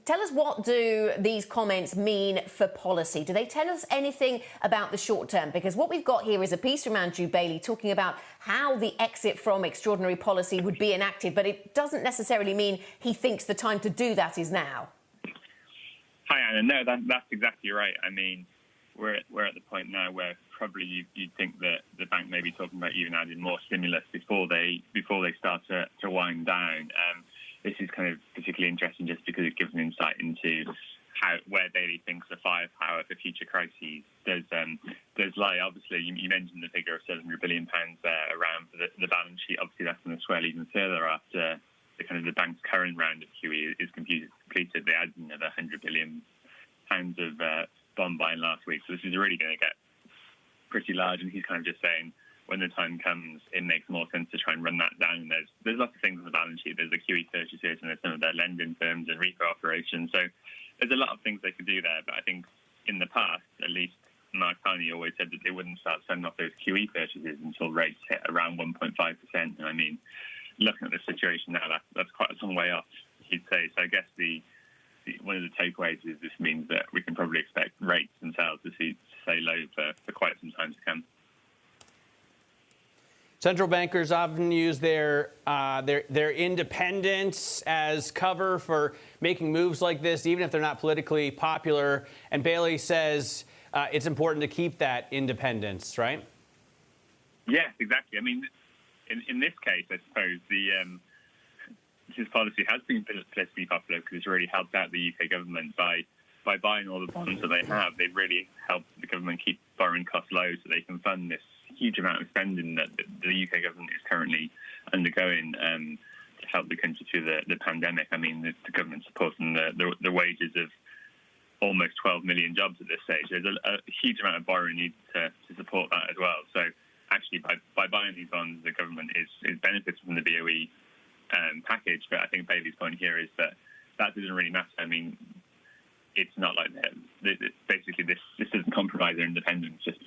Tell us, what do these comments mean for policy? Do they tell us anything about the short term? Because what we've got here is a piece from Andrew Bailey talking about how the exit from extraordinary policy would be enacted, but it doesn't necessarily mean he thinks the time to do that is now. Hi, Anna. No, that's exactly right. I mean, we're at the point now where probably you'd think that the bank may be talking about even adding more stimulus before they start to wind down. This is kind of particularly interesting just because it gives an insight into where Bailey thinks the firepower for future crises does lie. Obviously, you mentioned the figure of £700 billion there around for the balance sheet. Obviously, that's going to swell even further after the bank's current round of QE is completed. They added another £100 billion of bond buying last week. So this is really going to get pretty large. And he's kind of just saying, when the time comes, it makes more sense to try and run that down. And there's lots of things on the balance sheet. There's the QE purchases and there's some of their lending firms and repo operations. So there's a lot of things they could do there. But I think in the past, at least Mark Carney always said that they wouldn't start sending off those QE purchases until rates hit around 1.5%. And I mean, looking at the situation now, that's quite a long way off, you'd say. So I guess one of the takeaways is this means that we can probably expect rates themselves to stay low for quite some time to come. Central bankers often use their independence as cover for making moves like this, even if they're not politically popular. And Bailey says it's important to keep that independence, right? Yes, exactly. I mean, in this case, I suppose his policy has been politically popular because it's really helped out the UK government by buying all the bonds that they have. They've really helped the government keep borrowing costs low so they can fund this huge amount of spending that the UK government is currently undergoing to help the country through the pandemic. I mean, the government supporting the wages of almost 12 million jobs at this stage. There's a huge amount of borrowing needed to support that as well. So actually, by buying these bonds, the government is benefiting from the BOE package. But I think Bailey's point here is that doesn't really matter. I mean, it's not like basically this doesn't compromise their independence just